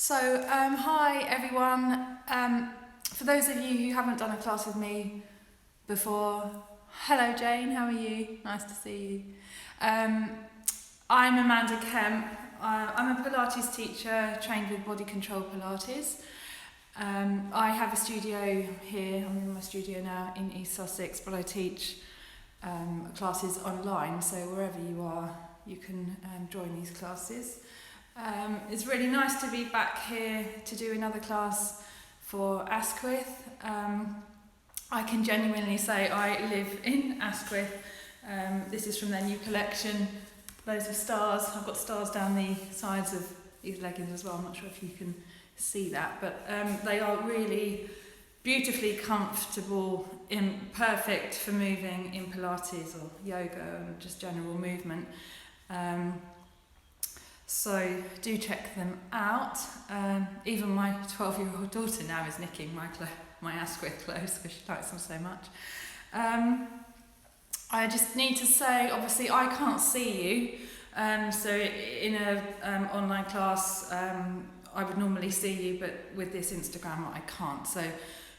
Hi everyone. For those of you who haven't done a class with me before, hello Jane, how are you? Nice to see you. I'm Amanda Kemp. I'm a Pilates teacher trained with Body Control Pilates. I have a studio here, I'm in my studio now in East Sussex, but I teach classes online, so wherever you are, you can join these classes. It's really nice to be back here to do another class for Asquith. I can genuinely say I live in Asquith. This is from their new collection, loads of stars. I've got stars down the sides of these leggings as well. I'm not sure if you can see that, but they are really beautifully comfortable, perfect for moving in Pilates or yoga and just general movement. So do check them out. Even my 12-year-old daughter now is nicking my Asquith clothes because she likes them so much. I just need to say, obviously I can't see you, so in an online class I would normally see you, but with this Instagram I can't. So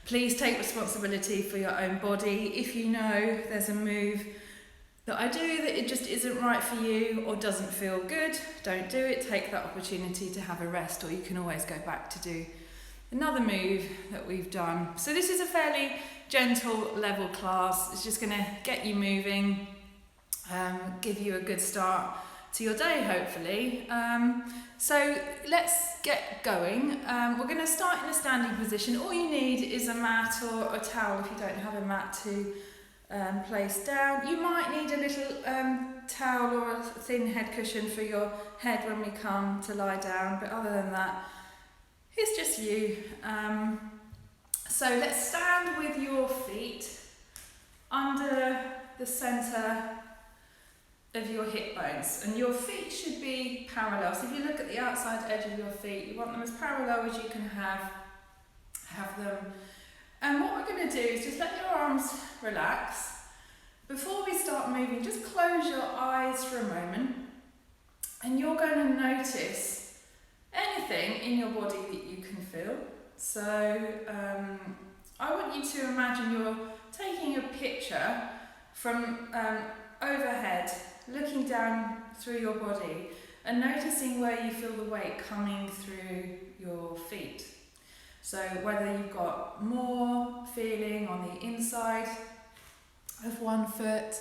please take responsibility for your own body. If you know there's a move that I do that it just isn't right for you or doesn't feel good, don't do it. Take that opportunity to have a rest, or you can always go back to do another move that we've done. So this is a fairly gentle level class. It's just going to get you moving, give you a good start to your day hopefully. So let's get going. We're going to start in a standing position. All you need is a mat or a towel if you don't have a mat to place down. You might need a little towel or a thin head cushion for your head when we come to lie down, but other than that, it's just you. So let's stand with your feet under the centre of your hip bones, and your feet should be parallel. So if you look at the outside edge of your feet, you want them as parallel as you can have them. And what we're going to do is just let your arms relax. Before we start moving, just close your eyes for a moment, and you're going to notice anything in your body that you can feel. So I want you to imagine you're taking a picture from overhead, looking down through your body and noticing where you feel the weight coming through your feet. So whether you've got more feeling on the inside of one foot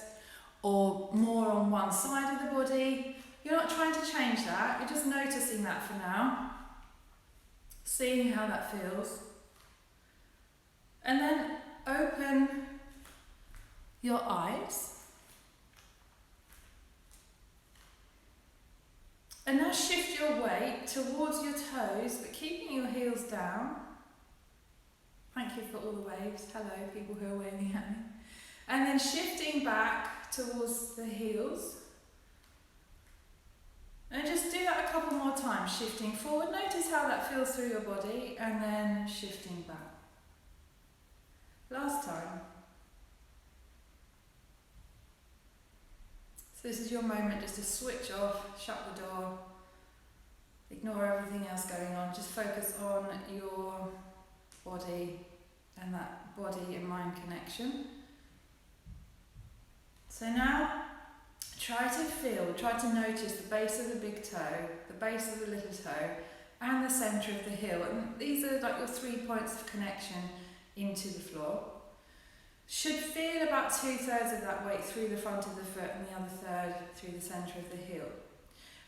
or more on one side of the body, you're not trying to change that, you're just noticing that for now, seeing how that feels. And then open your eyes. And now shift your weight towards your toes, but keeping your heels down. Thank you for all the waves. Hello, people who are waving at me. And then shifting back towards the heels. And just do that a couple more times, shifting forward. Notice how that feels through your body, and then shifting back. Last time. So this is your moment just to switch off, shut the door, ignore everything else going on, just focus on your body and that body and mind connection. So now try to notice the base of the big toe, the base of the little toe, and the centre of the heel. And these are like your 3 points of connection into the floor. Should feel about 2/3 of that weight through the front of the foot and the other third through the centre of the heel.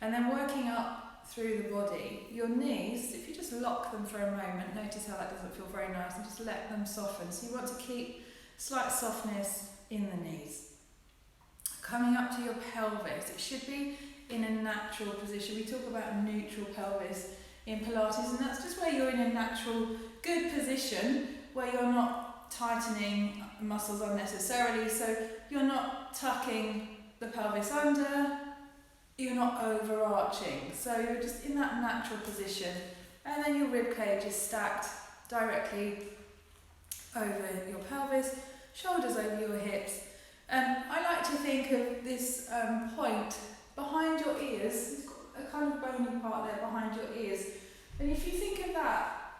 And then working up through the body, your knees, if you just lock them for a moment, notice how that doesn't feel very nice, and just let them soften. So you want to keep slight softness in the knees. Coming up to your pelvis, it should be in a natural position. We talk about a neutral pelvis in Pilates, and that's just where you're in a natural, good position where you're not tightening muscles unnecessarily. So you're not tucking the pelvis under, you're not overarching. So you're just in that natural position, and then your rib cage is stacked directly over your pelvis, shoulders over your hips. I like to think of this point behind your ears. It's got a kind of bony part there behind your ears. And if you think of that,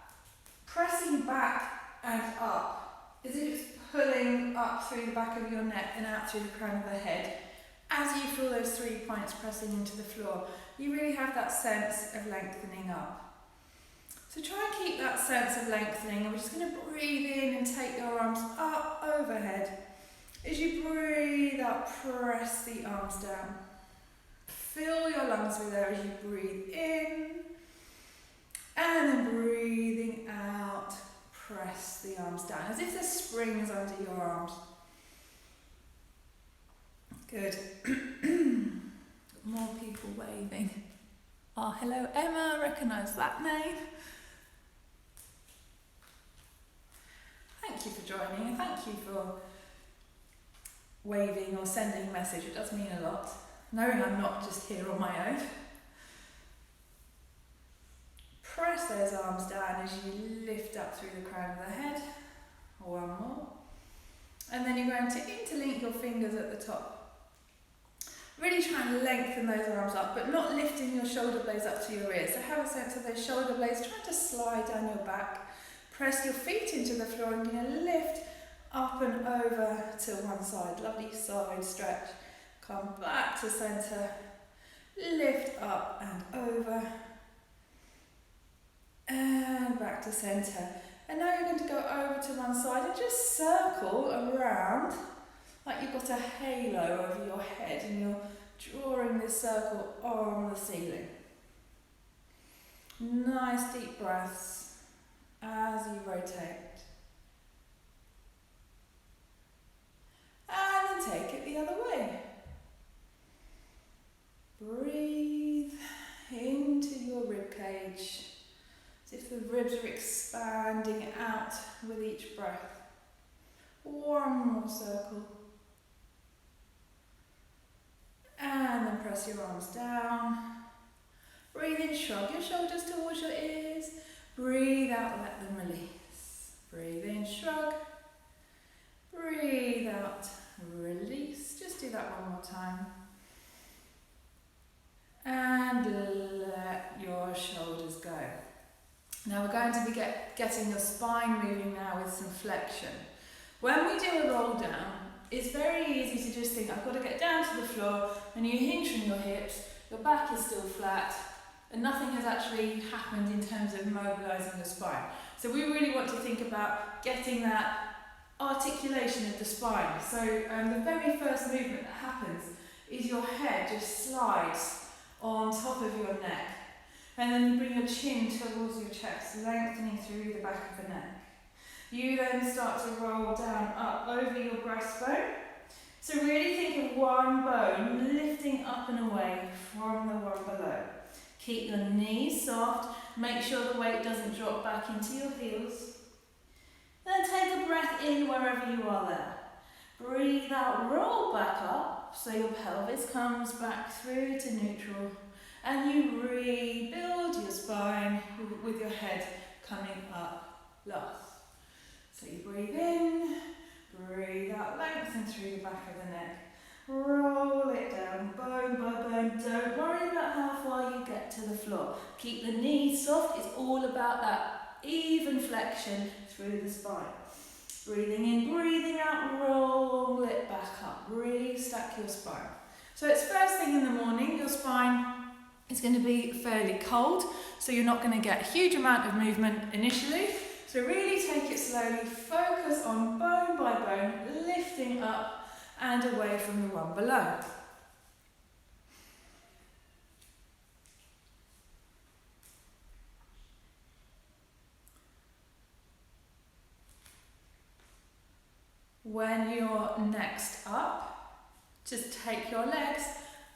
pressing back and up, as if it's pulling up through the back of your neck and out through the crown of the head, as you feel those 3 points pressing into the floor, you really have that sense of lengthening up. So try and keep that sense of lengthening. I'm just going to breathe in and take your arms up overhead. As you breathe out, press the arms down. Fill your lungs with air as you breathe in. And then breathing out, press the arms down, as if there's springs under your arms. Good. More people waving. Oh, hello Emma, recognise that name. Thank you for joining and thank you for waving or sending a message. It does mean a lot, knowing I'm not just here on my own. Press those arms down as you lift up through the crown of the head. One more. And then you're going to interlink your fingers at the top. Really try and lengthen those arms up, but not lifting your shoulder blades up to your ears. So have a sense of those shoulder blades trying to slide down your back. Press your feet into the floor and you're going to lift up and over to one side. Lovely side stretch. Come back to centre. Lift up and over. And back to centre. And now you're going to go over to one side and just circle around like you've got a halo over your head and you're drawing this circle on the ceiling. Nice deep breaths as you rotate. And then take it the other way. Breathe into your rib cage. As if the ribs are expanding out with each breath. One more circle. And then press your arms down. Breathe in, shrug your shoulders towards your ears. Breathe out, let them release. Breathe in, shrug. Breathe out, release. Just do that one more time. And let your shoulders go. Now we're going to be getting your spine moving now with some flexion. When we do a roll down, it's very easy to just think, I've got to get down to the floor, and you hinge from your hips, your back is still flat, and nothing has actually happened in terms of mobilising the spine. So we really want to think about getting that articulation of the spine. So the very first movement that happens is your head just slides on top of your neck. And then you bring your chin towards your chest, lengthening through the back of the neck. You then start to roll down up over your breastbone. So really think of one bone lifting up and away from the one below. Keep your knees soft. Make sure the weight doesn't drop back into your heels. Then take a breath in wherever you are there. Breathe out, roll back up so your pelvis comes back through to neutral. And you rebuild your spine with your head coming up last. So you breathe in, breathe out, lengthen through the back of the neck. Roll it down, bone by bone. Don't worry about how far you get to the floor. Keep the knees soft. It's all about that even flexion through the spine. Breathing in, breathing out, roll it back up. Really stack your spine. So it's first thing in the morning, your spine is going to be fairly cold, so you're not going to get a huge amount of movement initially. So really take it slowly, focus on bone by bone, lifting up and away from the one below. When you're next up, just take your legs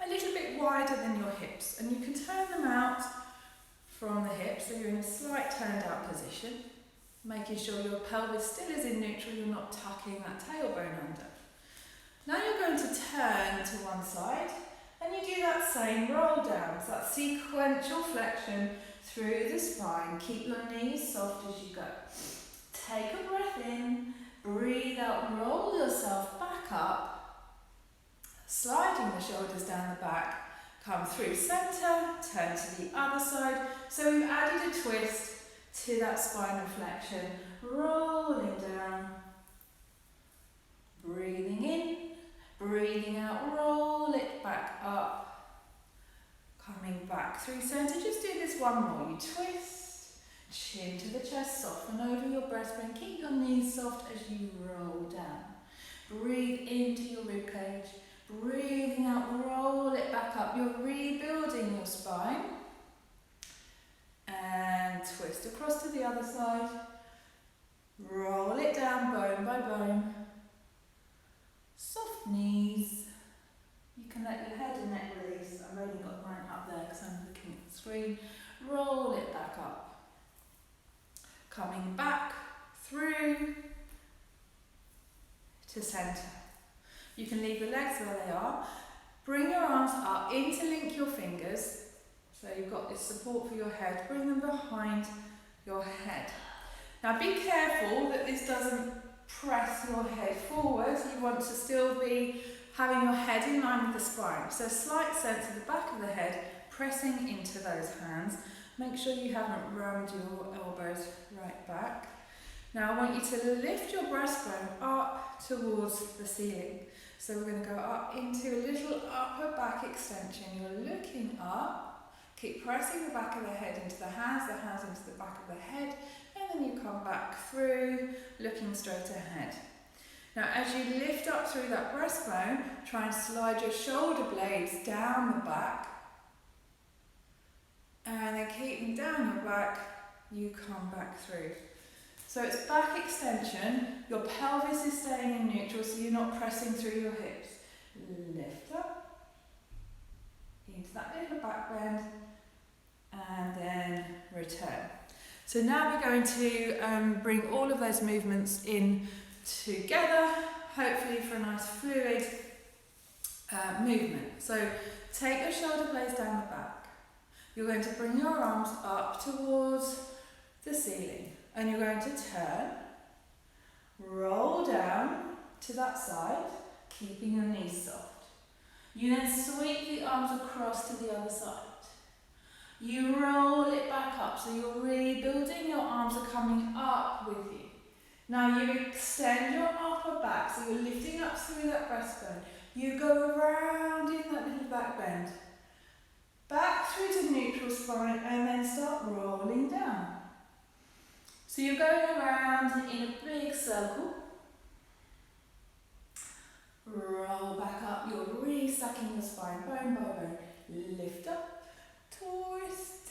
a little bit wider than your hips, and you can turn them out from the hips, so you're in a slight turned out position, making sure your pelvis still is in neutral, you're not tucking that tailbone under. Now you're going to turn to one side, and you do that same roll down, so that sequential flexion through the spine. Keep your knees soft as you go. Take a breath in, breathe out, roll yourself back up, sliding the shoulders down the back, Come through centre, turn to the other side. So we've added a twist to that spinal flexion. Rolling down, breathing in, breathing out, roll it back up. Coming back through centre, just do this one more. You twist, chin to the chest, soften over your breastbone. Keep your knees soft as you roll down. Breathe into your ribcage. Breathing out, roll it back up. You're rebuilding your spine. And twist across to the other side. Roll it down bone by bone. Soft knees. You can let your head and neck release. I've only got mine up there because I'm looking at the screen. Roll it back up. Coming back through to centre. You can leave the legs where they are. Bring your arms up, interlink your fingers. So you've got this support for your head. Bring them behind your head. Now be careful that this doesn't press your head forward. You want to still be having your head in line with the spine. So a slight sense of the back of the head pressing into those hands. Make sure you haven't rammed your elbows right back. Now I want you to lift your breastbone up towards the ceiling. So we're going to go up into a little upper back extension. You're looking up, keep pressing the back of the head into the hands into the back of the head, and then you come back through, looking straight ahead. Now as you lift up through that breastbone, try and slide your shoulder blades down the back, and then keep them down your back, you come back through. So it's back extension, your pelvis is staying in neutral so you're not pressing through your hips. Lift up, into that little back bend, and then return. So now we're going to bring all of those movements in together, hopefully for a nice fluid movement. So take your shoulder blades down the back. You're going to bring your arms up towards the ceiling. And you're going to turn, roll down to that side, keeping your knees soft. You then sweep the arms across to the other side. You roll it back up, so you're really building, your arms are coming up with you. Now you extend your upper back, so you're lifting up through that breastbone. You go around in that little back bend. Back through to neutral spine, and then start rolling down. So you're going around in a big circle. Roll back up, you're really sucking the spine, bone by bone. Lift up, twist,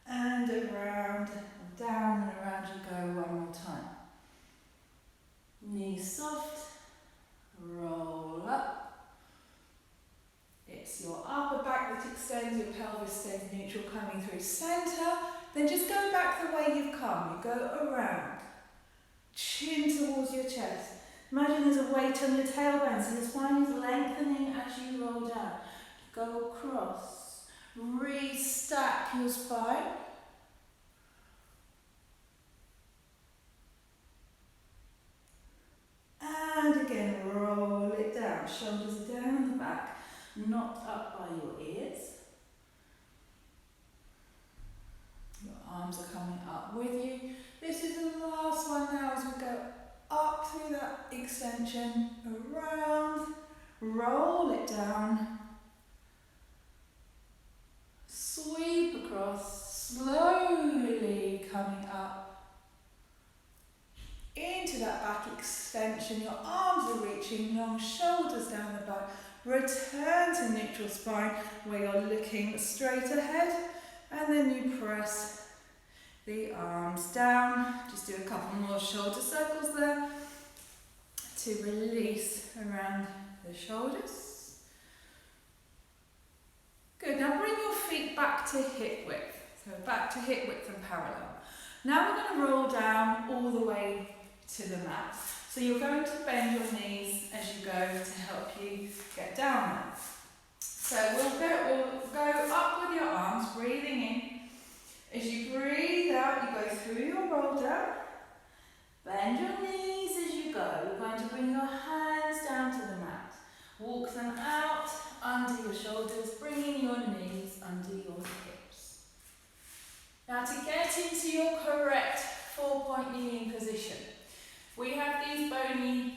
and around, and down and around you go one more time. Knees soft, roll up. It's your upper back that extends, your pelvis stays neutral, coming through centre. Then just go back the way you've come. You go around. Chin towards your chest. Imagine there's a weight on your tailbone, so your spine is lengthening as you roll down. Go across. Restack your spine. And again, roll it down. Shoulders down the back, not up by your ears. Your arms are coming up with you. This is the last one now as we go up through that extension, around, roll it down, sweep across, slowly coming up into that back extension. Your arms are reaching long, shoulders down the back. Return to neutral spine where you're looking straight ahead. And then you press the arms down. Just do a couple more shoulder circles there to release around the shoulders. Good, now bring your feet back to hip width. So back to hip width and parallel. Now we're going to roll down all the way to the mat. So you're going to bend your knees as you go to help you get down there. So we'll go up with your arms, breathing in. As you breathe out, you go through your roll down. Bend your knees as you go. You're going to bring your hands down to the mat. Walk them out under your shoulders. Bring Now to get into your correct 4-point kneeling position, we have these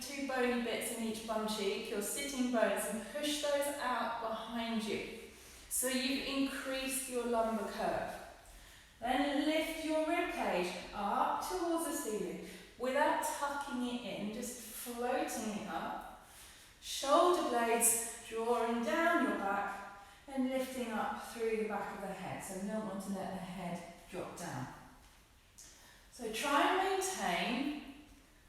two bony bits in each bum cheek, your sitting bones, and push those out behind you. So you've increased your lumbar curve. Then lift your rib cage up towards the ceiling without tucking it in, just floating it up. Shoulder blades drawing down your back and lifting up through the back of the head. So we don't want to let the head drop down. So try and maintain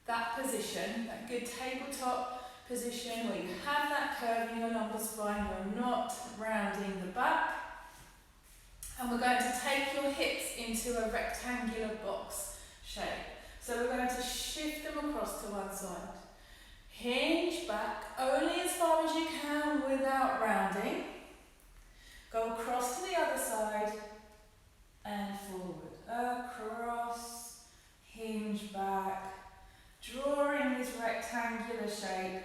that position, that good tabletop position where you have that curve in your lumbar spine, you're not rounding the back. And we're going to take your hips into a rectangular box shape. So we're going to shift them across to one side. Hinge back only as far as you can without rounding. Go across to the other side and forward. Across, hinge back, drawing this rectangular shape,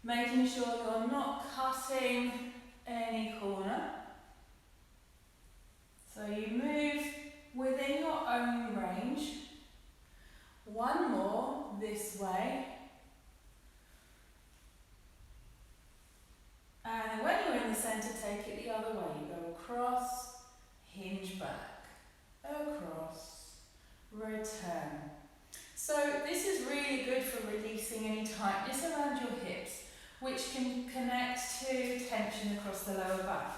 making sure you're not cutting any corner. So you move within your own range. One more this way. And when you're in the centre, take it the other way. You go across, hinge back, across, return. So this is really good for releasing any tightness around your hips, which can connect to tension across the lower back.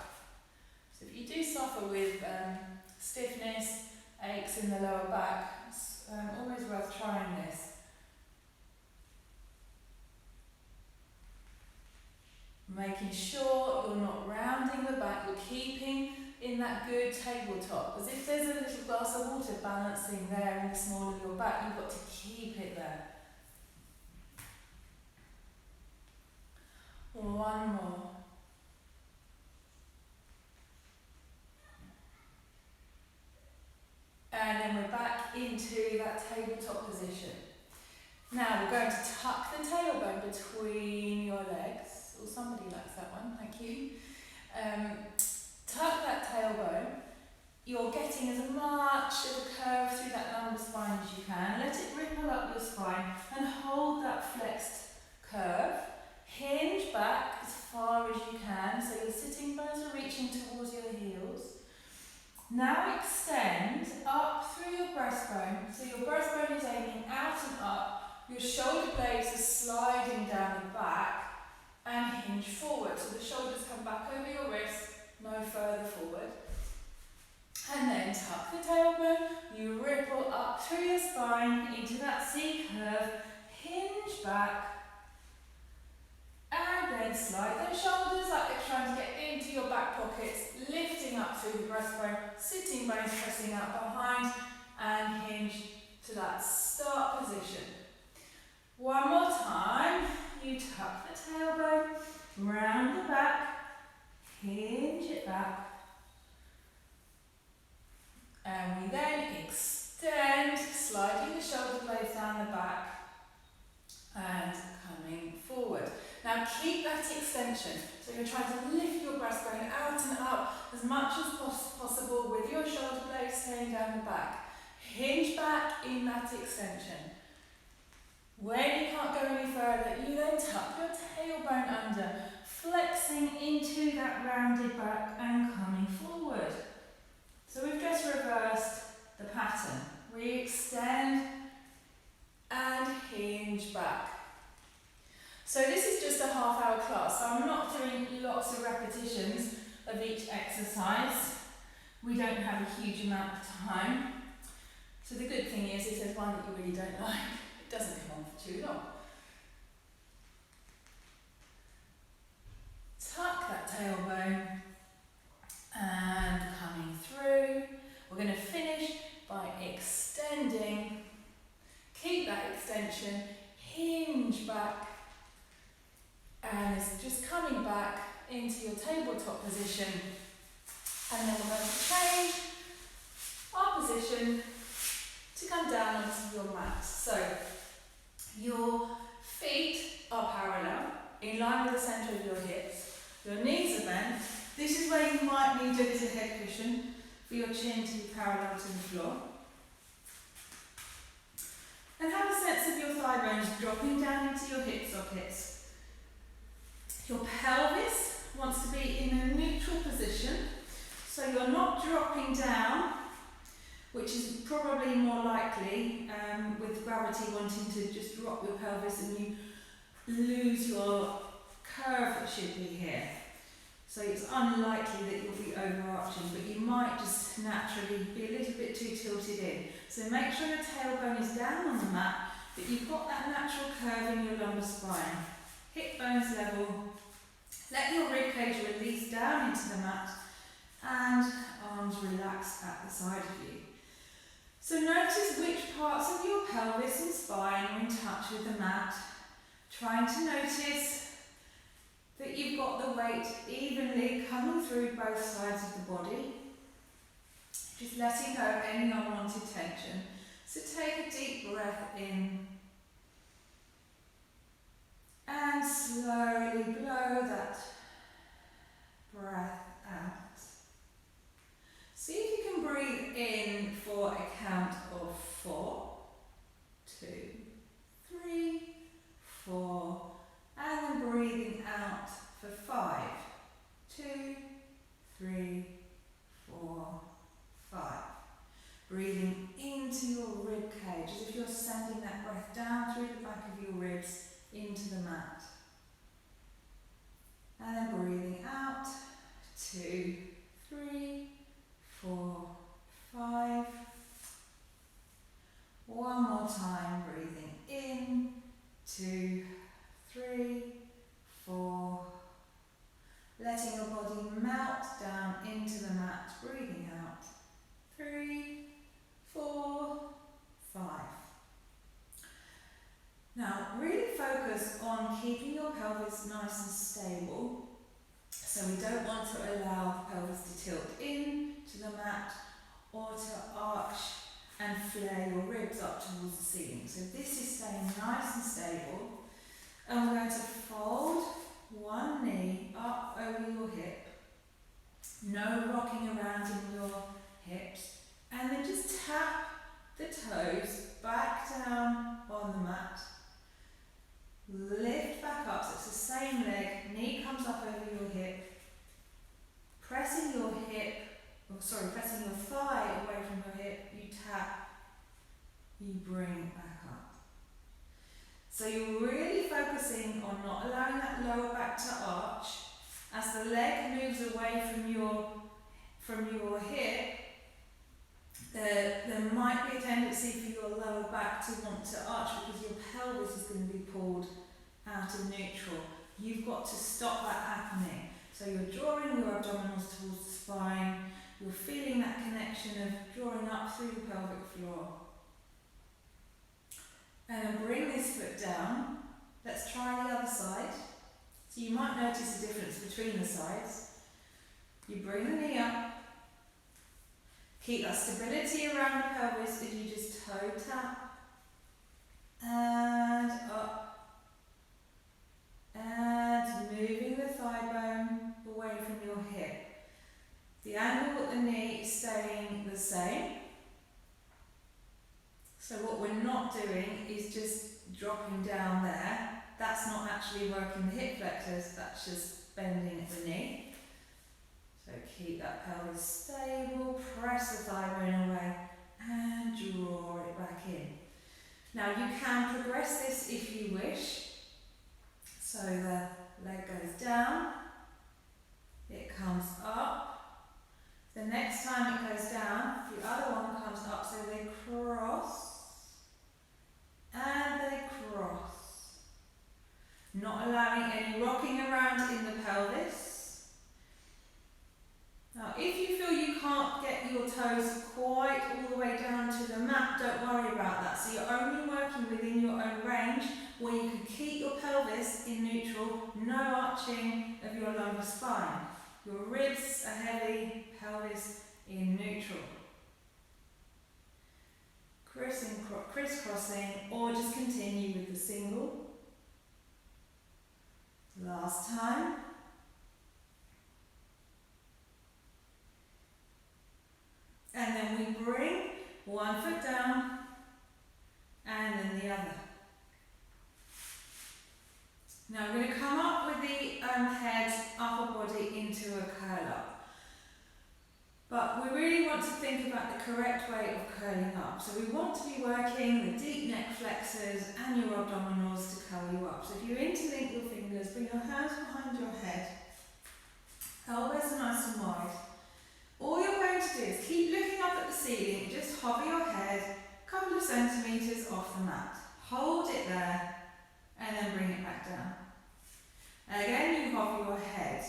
So if you do suffer with stiffness, aches in the lower back, it's always worth trying this. Making sure you're not rounding the back, you're keeping in that good tabletop. As if there's a little glass of water balancing there in the small of your back, you've got to keep it there. One more. And then we're back into that tabletop position. Now we're going to tuck the tailbone between your legs. Or somebody likes that one, thank you. Tuck that tailbone. You're getting as much of a curve through that lumbar spine as you can. Let it ripple up your spine and hold that flexed curve. Hinge back as far as you can, so your sitting bones are reaching towards your heels. Now extend up through your breastbone, so your breastbone is aiming out and up, your shoulder blades are sliding down the back and hinge forward, so the shoulders come back over your wrists, no further forward. And then tuck the tailbone, you ripple up through your spine into that C curve, hinge back, and then slide those shoulders like you're trying to get into your back pockets, lifting up through the breastbone, sitting bones pressing out behind, and hinge to that start position. One more time, you tuck the tailbone, round the back, hinge it back, and we then extend, sliding the shoulder blades down the back, and coming forward. Now keep that extension, so you're trying to lift your breastbone out and up as much as possible with your shoulder blades staying down the back. Hinge back in that extension. When you can't go any further, you then tuck your tailbone under, flexing into that rounded back and coming forward. So we've just reversed the pattern. We extend and hinge back. So this is just a half-hour class, so I'm not doing lots of repetitions of each exercise. We don't have a huge amount of time. So the good thing is, if there's one that you really don't like, it doesn't come on for too long. Tuck that tailbone and coming through. We're going to finish by extending. Keep that extension, hinge back, and it's just coming back into your tabletop position. And then we're going to change our position to come down onto your mat. So your feet are parallel, in line with the centre of your hips. Your knees are bent. This is where you might need a little head cushion. for your chin to be parallel to the floor. And have a sense of your thigh bones dropping down into your hip sockets. Your pelvis wants to be in a neutral position, so you're not dropping down, which is probably more likely with gravity wanting to just drop your pelvis and you lose your curve that should be here. So it's unlikely that you'll be overarching, but you might just naturally be a little bit too tilted in. So make sure your tailbone is down on the mat, but you've got that natural curve in your lumbar spine. Hip bones level. Let your ribcage release down into the mat and arms relax at the side of you. So notice which parts of your pelvis and spine are in touch with the mat. Trying to notice that you've got the weight evenly coming through both sides of the body. Just letting go of any unwanted tension. So take a deep breath in and slowly blow that breath out. See if you can breathe in for a count of 4, 2, 3, 4, and then breathing out for 5, 2, 3, 4, 5. Breathing into your rib cage as if you're sending that breath down through the back of your ribs into the mat. And then breathing out, 2, 3, 4, 5. One more time, breathing in, 2, 3, 4. Letting your body melt down into the mat, breathing out, 3, 4, 5. Now, really focus on keeping your pelvis nice and stable. So we don't want to allow the pelvis to tilt in to the mat or to arch and flare your ribs up towards the ceiling. So this is staying nice and stable. And we're going to fold one knee up over your hip. No rocking around in your hips. And then just tap the toes back down on the mat. Lift back up, so it's the same leg, knee comes up over your hip, pressing your thigh away from your hip, you tap, you bring back up. So you're really focusing on not allowing that lower back to arch. As the leg moves away from your hip, there might be a tendency for your lower back to want to arch because your pelvis is going to be pulled out of neutral. You've got to stop that happening. So you're drawing your abdominals towards the spine, you're feeling that connection of drawing up through the pelvic floor. And then bring this foot down. Let's try the other side. So you might notice a difference between the sides. You bring the knee up. Keep that stability around the pelvis as you just toe tap and up and moving the thigh bone away from your hip. The angle at the knee is staying the same. So what we're not doing is just dropping down there. That's not actually working the hip flexors, that's just bending at the knee. So keep that pelvis stable, press the thigh bone away and draw it back in. Now you can progress this if you wish. So the leg goes down, it comes up. The next time it goes down, the other one comes up, so they cross and they cross. Not allowing any rocking around in the pelvis. Now, if you feel you can't get your toes quite all the way down to the mat, don't worry about that. So you're only working within your own range where you can keep your pelvis in neutral, no arching of your lumbar spine. Your ribs are heavy, pelvis in neutral. Crisscrossing, or just continue with the single. Last time. And then we bring one foot down and then the other. Now we're going to come up with the head, upper body into a curl up. But we really want to think about the correct way of curling up. So we want to be working the deep neck flexors and your abdominals to curl you up. So if you interlink your fingers, bring your hands behind your head. Elbows are nice and wide. All you're going to do is keep looking up at the ceiling, just hover your head a couple of centimetres off the mat. Hold it there and then bring it back down. And again, you hover your head.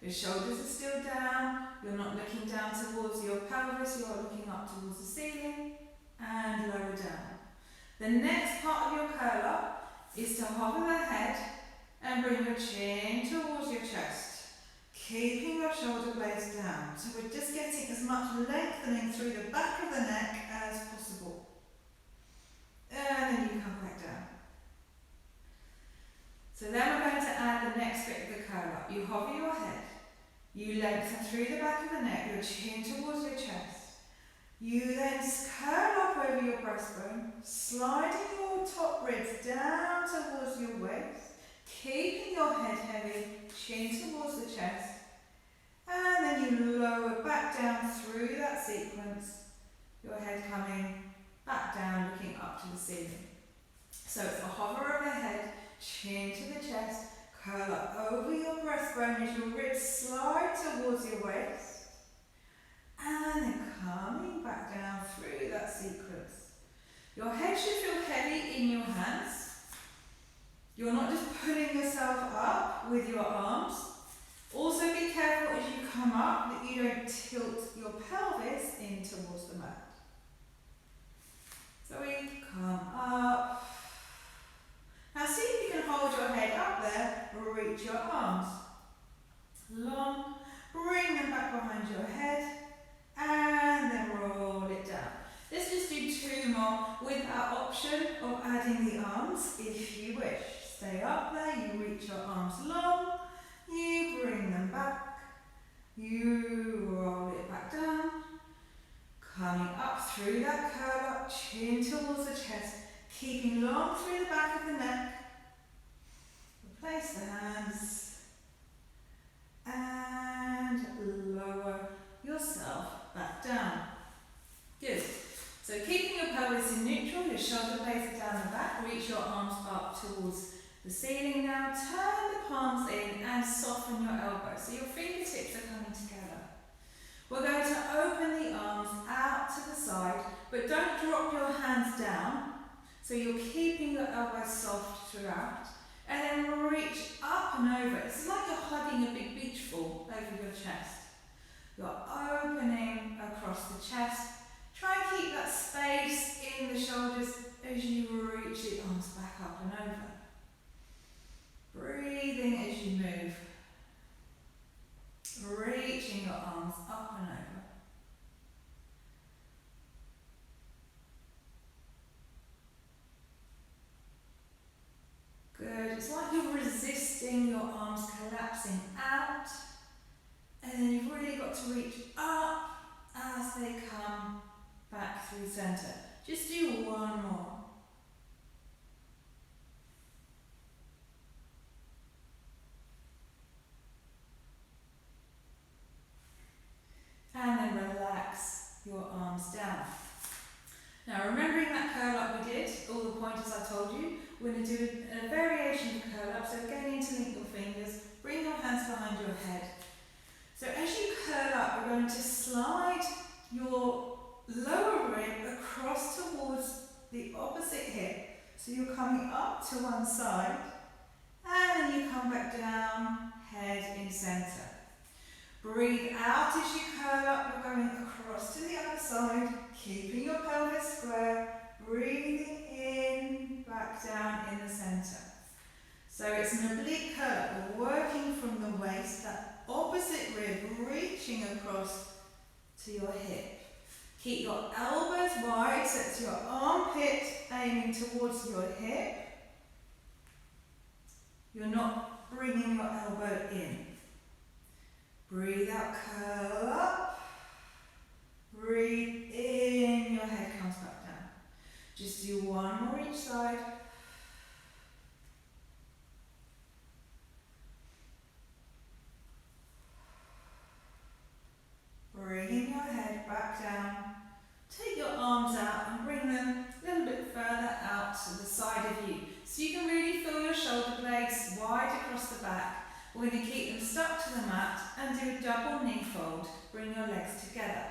Your shoulders are still down, you're not looking down towards your pelvis, you're looking up towards the ceiling and lower down. The next part of your curl up is to hover the head and bring your chin towards your chest, keeping your shoulder blades down. So we're just getting as much lengthening through the back of the neck as possible. And then you come back down. So then we're going to add the next bit of the curl up. You hover your head, you lengthen through the back of the neck, your chin towards your chest. You then curl up over your breastbone, sliding your top ribs down towards your waist, keeping your head heavy, chin towards the chest, and then you lower back down through that sequence, your head coming back down, looking up to the ceiling. So it's a hover of the head, chin to the chest, curl up over your breastbone as your ribs slide towards your waist, and then coming back down through that sequence. Your head should feel heavy in your hands. You're not just pulling yourself up with your arms. Also be careful as you come up that you don't tilt your pelvis in towards the mat. So we come up. Now see if you can hold your head up there, reach your arms long, bring them back behind your head, and then roll it down. Let's just do two more with our option of adding the arms if you wish. Stay up there, you reach your arms long, you bring them back, you roll it back down, coming up through that curl up, chin towards the chest, keeping long through the back of the neck. Place the hands and lower yourself back down. Good. So keeping your pelvis in neutral, your shoulder blades are down the back, reach your arms up towards the ceiling now, turn the palms in and soften your elbows. So your fingertips are coming together. We're going to open the arms out to the side, but don't drop your hands down. So you're keeping your elbows soft throughout. And then reach up and over. It's like you're hugging a big beach ball over your chest. You're opening across the chest. Try and keep that space in the shoulders as you reach the arms back up and over. Breathing as you move. Reaching your arms up and over. Good. It's like you're resisting your arms collapsing out, and then you've really got to reach up as they come back through center. Just do one more. And then relax your arms down. Now remembering that curl up we did, all the pointers I told you, we're going to do a variation of curl up. So again, interlink your fingers, bring your hands behind your head. So as you curl up, we're going to slide your lower rib across towards the opposite hip. So you're coming up to one side, and then you come back down, head in center. Breathe out as you curl up, you're going across to the other side, keeping your pelvis square, breathing in, back down in the center. So it's an oblique curl up, we're working from the waist, that opposite rib reaching across to your hip. Keep your elbows wide, so it's your armpit aiming towards your hip. You're not bringing your elbow in. Breathe out, curl up, Breathe in, your head comes back down. Just do one more each side. Bringing your head back down. Take your arms out and bring them a little bit further out to the side of you. So you can really feel your shoulder blades wide across the back. We're going to keep them stuck to the mat and do a double knee fold. Bring your legs together.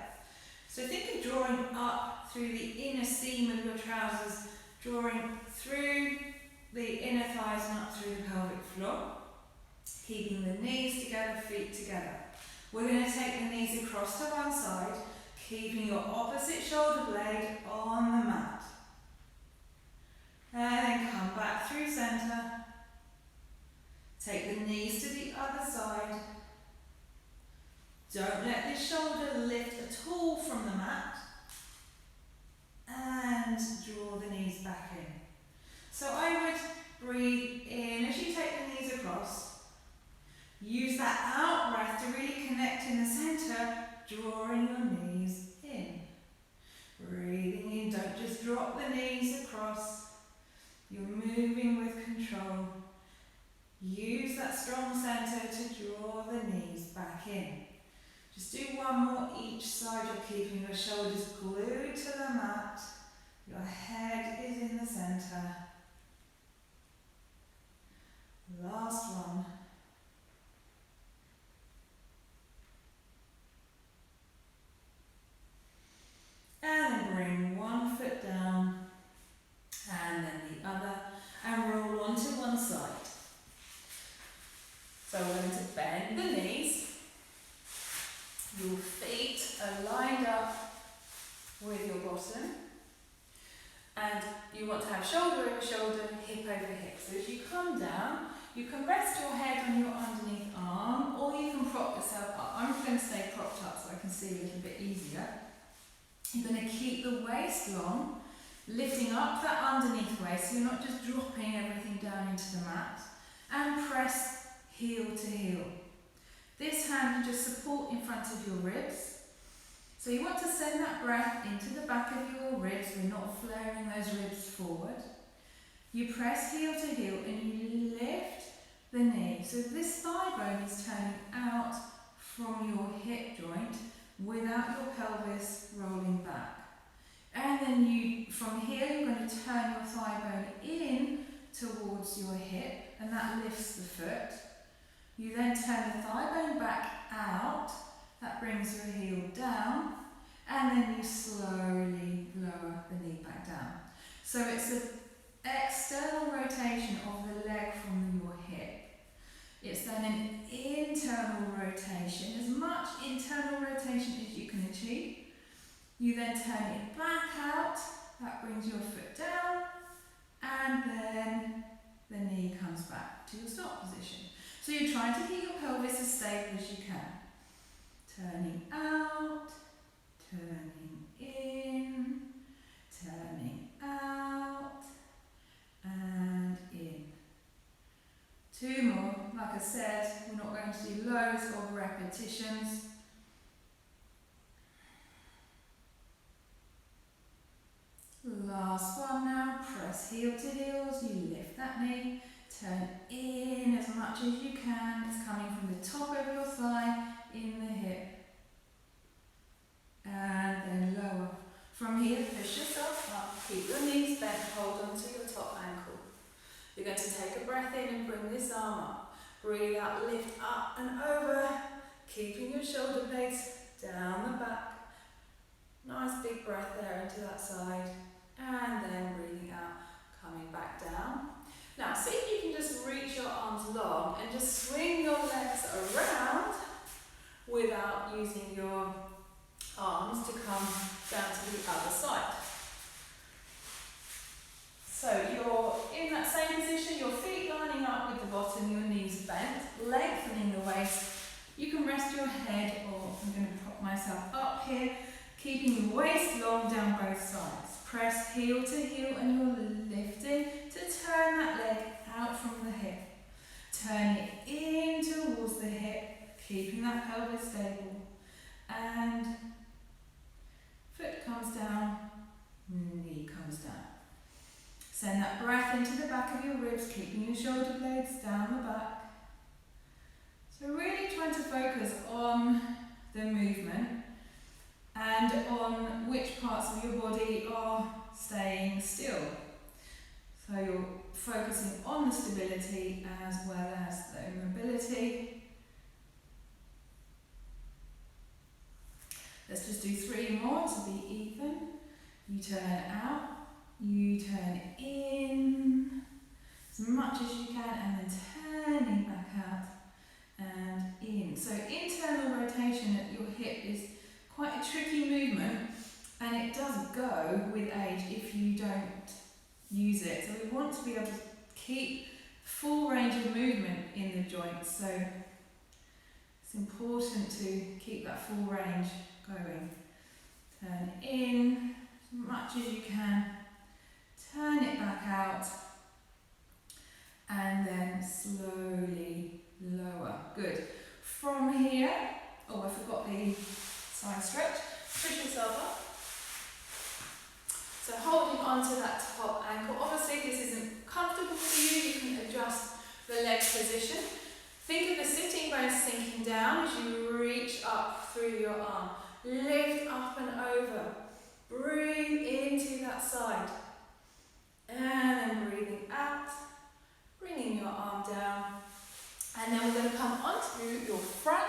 So think of drawing up through the inner seam of your trousers, drawing through the inner thighs and up through the pelvic floor. Keeping the knees together, feet together. We're going to take the knees across to one side, keeping your opposite shoulder blade on the mat. And then come back through centre. Take the knees to the other side. Don't let this shoulder lift at all from the mat. And draw the knees back in. So I would breathe in as you take the knees across. Use that out breath to really connect in the centre, drawing your knees in. Breathing in, don't just drop the knees across. You're moving with control. Use that strong centre to draw the knees back in. Just do one more each side. You're keeping your shoulders glued to the mat. Your head is in the centre. Last one. And then bring one foot down and then the other and roll onto one side. So we're going to bend the knees. Your feet are lined up with your bottom. And you want to have shoulder over shoulder, hip over hip. So as you come down, you can rest your head on your underneath arm or you can prop yourself up. I'm going to stay propped up so I can see a little bit easier. You're going to keep the waist long, lifting up that underneath waist so you're not just dropping everything down into the mat. And press heel to heel. This hand you just support in front of your ribs. So you want to send that breath into the back of your ribs. We're not flaring those ribs forward. You press heel to heel and you lift the knee. So this thigh bone is turning out from your hip joint without your pelvis rolling back. And then you, from here, you're going to turn your thigh bone in towards your hip and that lifts the foot. You then turn the thigh bone back out, that brings your heel down, and then you slowly lower the knee back down. So it's an external rotation of the leg from your hip. It's then an internal rotation, as much internal rotation as you can achieve. You then turn it back out, that brings your foot down, and then the knee comes back to your stop position. So you're trying to keep your pelvis as stable as you can. Turning out, turning in, turning out, and in. Two more. Like I said, we're not going to do loads of repetitions. Last one now. Press heel to heels. You lift that knee. Turn in as much as you can. It's coming from the top of your thigh, in the hip. And then lower. From here, push yourself up. Keep your knees bent. Hold on to your top ankle. You're going to take a breath in and bring this arm up. Breathe out, lift up and over. Keeping your shoulder blades down the back. Nice big breath there into that side. And then breathing out, coming back down. Now, see if you can just reach your arms long and just swing your legs around without using your arms to come down to the other side. So you're in that same position, your feet lining up with the bottom, your knees bent, lengthening the waist. You can rest your head, or I'm going to prop myself up here, keeping the waist long down both sides. Press heel to heel and you're lifting to turn that leg out from the hip. Turn it in towards the hip, keeping that pelvis stable. And Send that breath into the back of your ribs, keeping your shoulder blades down the back. So really trying to focus on the movement and on which parts of your body are staying still. So you're focusing on the stability as well as the mobility. Let's just do 3 more to be even. You turn out, you turn in as much as you can, and then turning back out and in. So internal rotation at your hip is quite a tricky movement, and it does go with age if you don't use it. So we want to be able to keep full range of movement in the joints. So it's important to keep that full range going. Turn in as much as you can, turn it back out, and then slowly lower. Good. From here, oh, I forgot the side stretch. Push yourself up. So holding onto that top ankle. Obviously this isn't comfortable for you. You can adjust the leg position. Think of the sitting bones sinking down as you reach up through your arm. Lift up and over. Breathe into that side. And then breathing out. Bringing your arm down. And then we're going to come onto your front.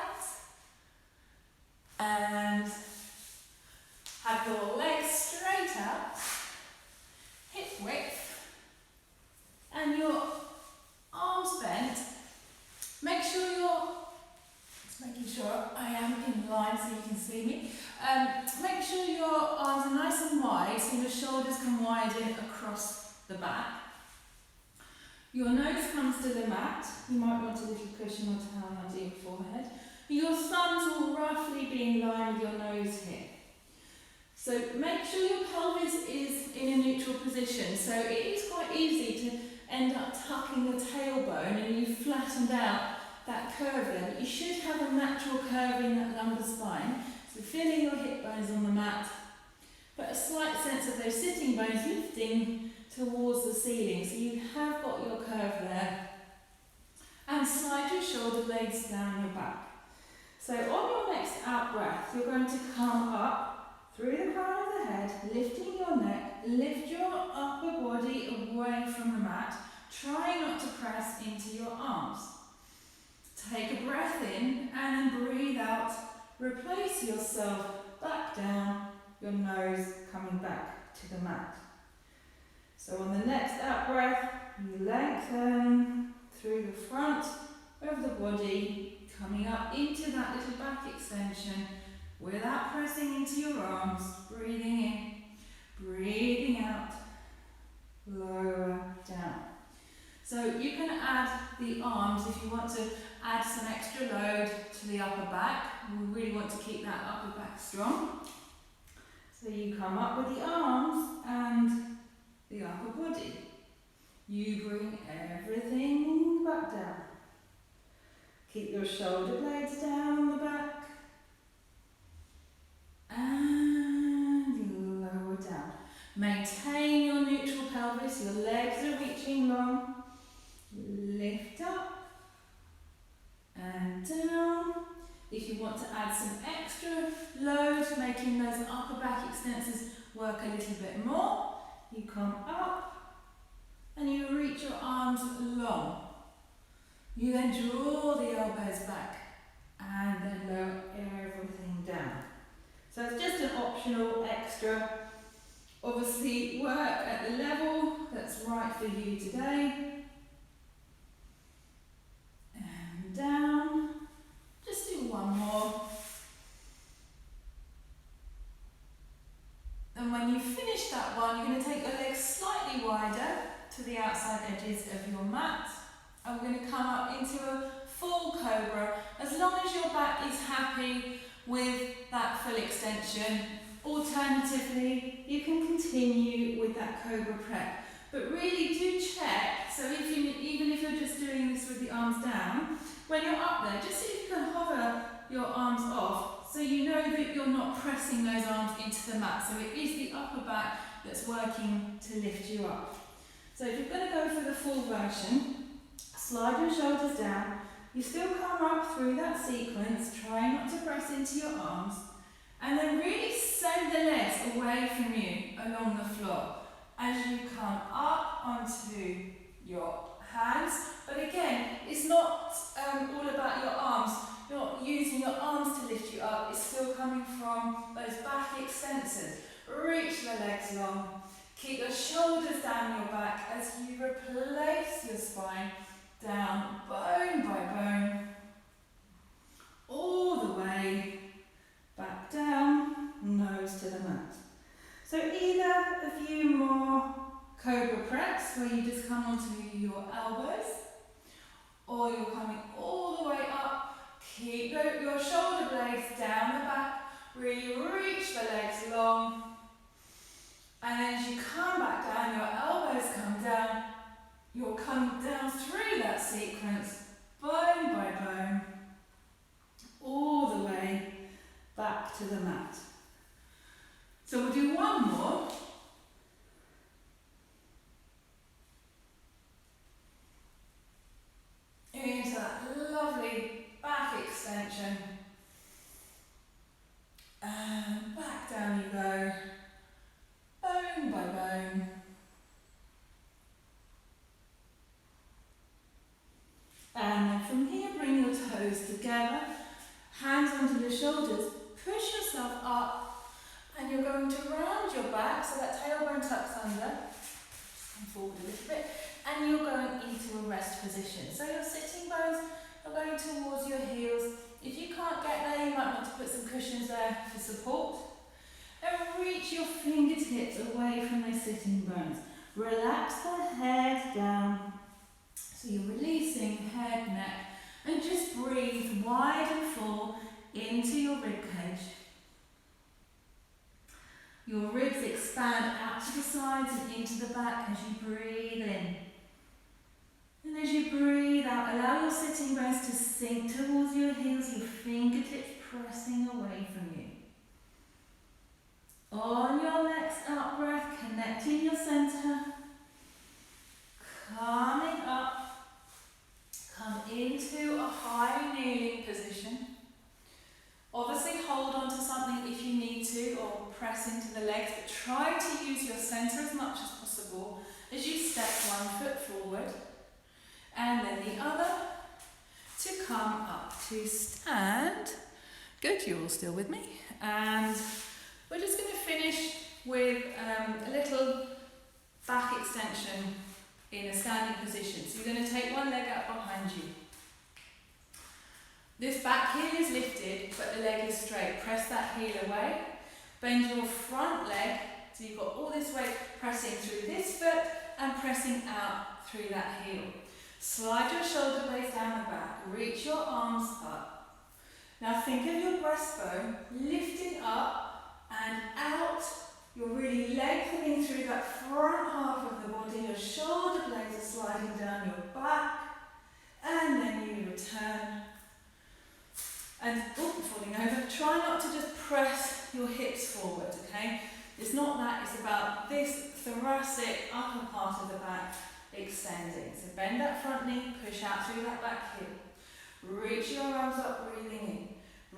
And have your legs straight out. Hip width. And your arms bent. Make sure just making sure I am in line so you can see me. Make sure your arms are nice and wide so your shoulders can widen across the back. Your nose comes to the mat. You might want a little cushion or towel under your forehead. Your thumbs will roughly be in line with your nose here. So make sure your pelvis is in a neutral position. So it is quite easy to end up tucking the tailbone and you flattened out that curve there. But you should have a natural curve in that lumbar spine. So feeling your hip bones on the mat, but a slight sense of those sitting bones lifting towards the ceiling. So you have got your curve there. And slide your shoulder blades down your back. So on your next out breath, you're going to come up through the crown of the head, lifting your neck, lift your upper body away from the mat. Try not to press into your arms. Take a breath in and then breathe out. Replace yourself back down, your nose coming back to the mat. So on the next out breath, you lengthen through the front of the body, coming up into that little back extension without pressing into your arms. Breathing in, breathing out, lower down. So you can add the arms if you want to add some extra load to the upper back. We really want to keep that upper back strong. So you come up with the arms and the upper body. You bring everything back down. Keep your shoulder blades down on the back. And lower down. Maintain your neutral pelvis. Your legs are reaching long. Lift up and down. If you want to add some extra load, making those upper back extensors work a little bit more, you come up and you reach your arms long. You then draw the elbows back and then lower everything down. So it's just an optional extra. Obviously work at the level that's right for you today. And down. Just do one more. And when you finish that one, you're going to take your legs slightly wider to the outside edges of your mat. And we're going to come up into a full cobra. As long as your back is happy with that full extension. Alternatively, you can continue with that cobra prep. But really do check, so even if you're just doing this with the arms down, when you're up there, just see if you can hover your arms off so you know that you're not pressing those arms into the mat. So it is the upper back that's working to lift you up. So if you're going to go for the full version, slide your shoulders down. You still come up through that sequence, try not to press into your arms, and then really send the legs away from you along the floor as you come up onto your hands. But again, it's not all about your arms. You're not using your arms to lift you up. It's still coming from those back extensors. Reach the legs long. Keep your shoulders down your back as you replace your spine down bone by bone, all the way back down, nose to the mat. So either a few more cobra preps where you just come onto your elbows, or you're coming all the way up. Keep your shoulder blades down the back, really reach the legs long, and then as you come back down, your elbows come down. You're coming down through that sequence, bone by bone, all the way back to the mat. So we'll do one more. Into that lovely back extension. And back down you go, bone by bone. And then from here, bring your toes together, hands onto the shoulders, push yourself up, and you're going to round your back so that tailbone tucks under. Just come forward a little bit, and you're going into a rest position. So your sitting bones are going towards your heels. If you can't get there, you might want to put some cushions there for support. And reach your fingertips away from those sitting bones. Relax the head down. So you're releasing head, neck, and just breathe wide and full into your rib cage. Your ribs expand out to the sides and into the back as you breathe in. And as you breathe out, allow your sitting bones to sink towards your heels, your fingertips pressing away from you. On your next out breath, connecting your center, coming up. Come into a high kneeling position. Obviously hold on to something if you need to, or press into the legs, but try to use your centre as much as possible as you step one foot forward and then the other to come up to stand. Good, you're all still with me. And we're just going to finish with a little back extension in a standing position. So you're going to take one leg out behind you. This back heel is lifted, but the leg is straight. Press that heel away. Bend your front leg, so you've got all this weight pressing through this foot and pressing out through that heel. Slide your shoulder blades down the back. Reach your arms up. Now think of your breastbone lifting up and out. You're really lengthening through that front half of the body. Your shoulder blades are sliding down your back. And then you return. And, falling over. Try not to just press your hips forward, okay? It's not that, it's about this thoracic upper part of the back extending. So bend that front knee, push out through that back heel. Reach your arms up, breathing in.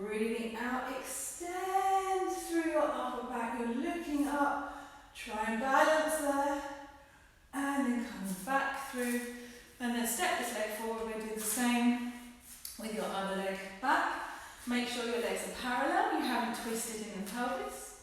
Breathing out, extend through your upper back. You're looking up, try and balance there. And then coming back through. And then step this leg forward. We'll do the same with your other leg back. Make sure your legs are parallel, you haven't twisted in the pelvis.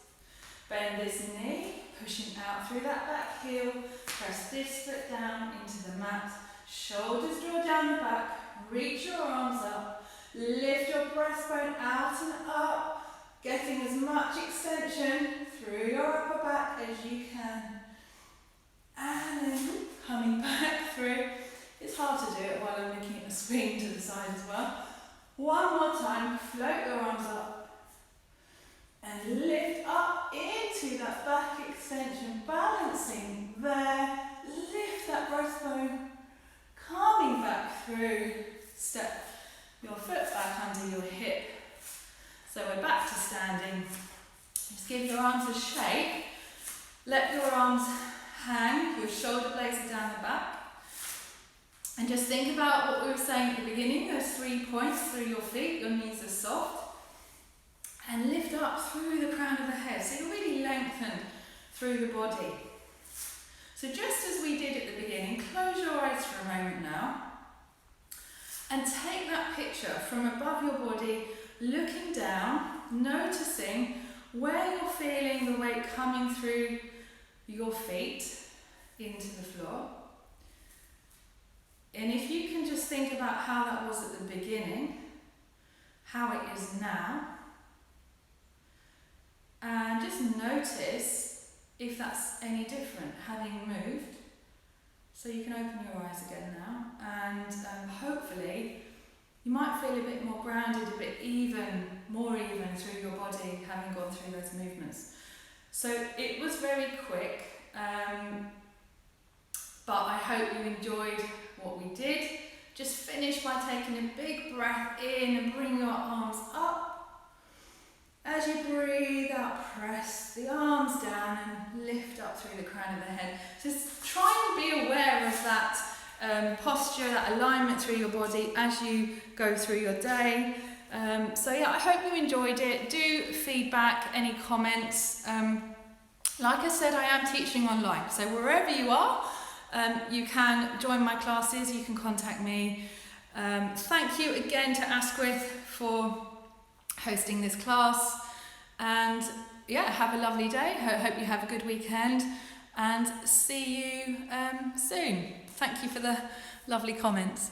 Bend this knee, pushing out through that back heel. Press this foot down into the mat. Shoulders draw down the back. Reach your arms up. Lift your breastbone out and up. Getting as much extension through your upper back as you can. And then coming back through. It's hard to do it while I'm looking at the screen to the side as well. One more time, float your arms up and lift up into that back extension, balancing there. Lift that breastbone, coming back through. Step your foot back under your hip. So we're back to standing. Just give your arms a shake. Let your arms hang your shoulder blades down the back. And just think about what we were saying at the beginning, those 3 points through your feet, your knees are soft. And lift up through the crown of the head, so you really lengthen through the body. So just as we did at the beginning, close your eyes for a moment now. And take that picture from above your body, looking down, noticing where you're feeling the weight coming through your feet into the floor. And if you can just think about how that was at the beginning, how it is now, and just notice if that's any different, having moved. So you can open your eyes again now, and hopefully you might feel a bit more grounded, a bit more even through your body, having gone through those movements. So it was very quick, but I hope you enjoyed what we did. Just finish by taking a big breath in and bring your arms up. As you breathe out, press the arms down and lift up through the crown of the head. Just try and be aware of that posture, that alignment through your body as you go through your day. So yeah, I hope you enjoyed it. Do feedback, any comments. Like I said, I am teaching online, so wherever you are, you can join my classes, you can contact me. Thank you again to Asquith for hosting this class, and yeah, have a lovely day. Hope you have a good weekend, and see you soon. Thank you for the lovely comments.